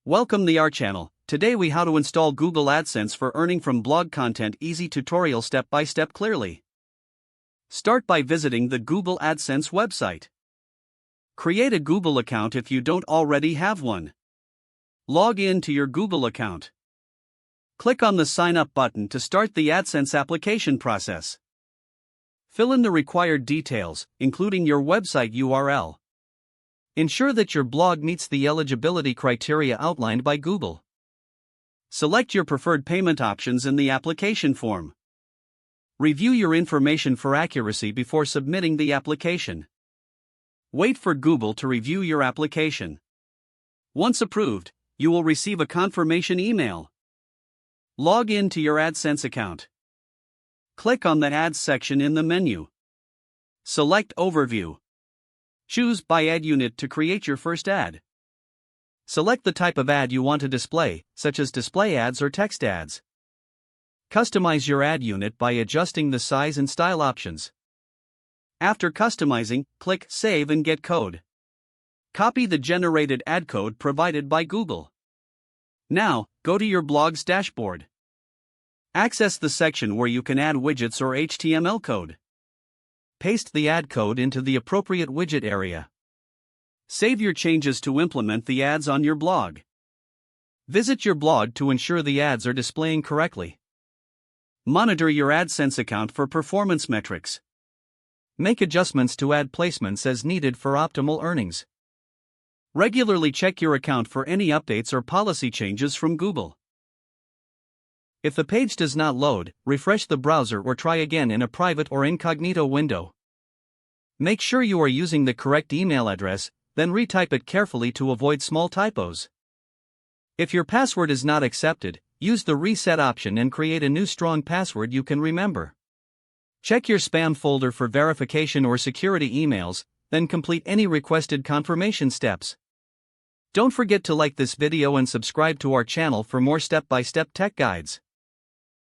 Welcome to our channel. Today we how to install Google AdSense for earning from blog content. Easy tutorial step by step clearly. Start by visiting the Google AdSense website. Create a Google account if you don't already have one. Log in to your Google account. Click on the Sign Up button to start the AdSense application process. Fill in the required details, including your website URL. Ensure that your blog meets the eligibility criteria outlined by Google. Select your preferred payment options in the application form. Review your information for accuracy before submitting the application. Wait for Google to review your application. Once approved, you will receive a confirmation email. Log in to your AdSense account. Click on the Ads section in the menu. Select Overview. Choose By Ad Unit to create your first ad. Select the type of ad you want to display, such as display ads or text ads. Customize your ad unit by adjusting the size and style options. After customizing, click Save and Get Code. Copy the generated ad code provided by Google. Now, go to your blog's dashboard. Access the section where you can add widgets or HTML code. Paste the ad code into the appropriate widget area. Save your changes to implement the ads on your blog. Visit your blog to ensure the ads are displaying correctly. Monitor your AdSense account for performance metrics. Make adjustments to ad placements as needed for optimal earnings. Regularly check your account for any updates or policy changes from Google. If the page does not load, refresh the browser or try again in a private or incognito window. Make sure you are using the correct email address, then retype it carefully to avoid small typos. If your password is not accepted, use the reset option and create a new strong password you can remember. Check your spam folder for verification or security emails, then complete any requested confirmation steps. Don't forget to like this video and subscribe to our channel for more step-by-step tech guides.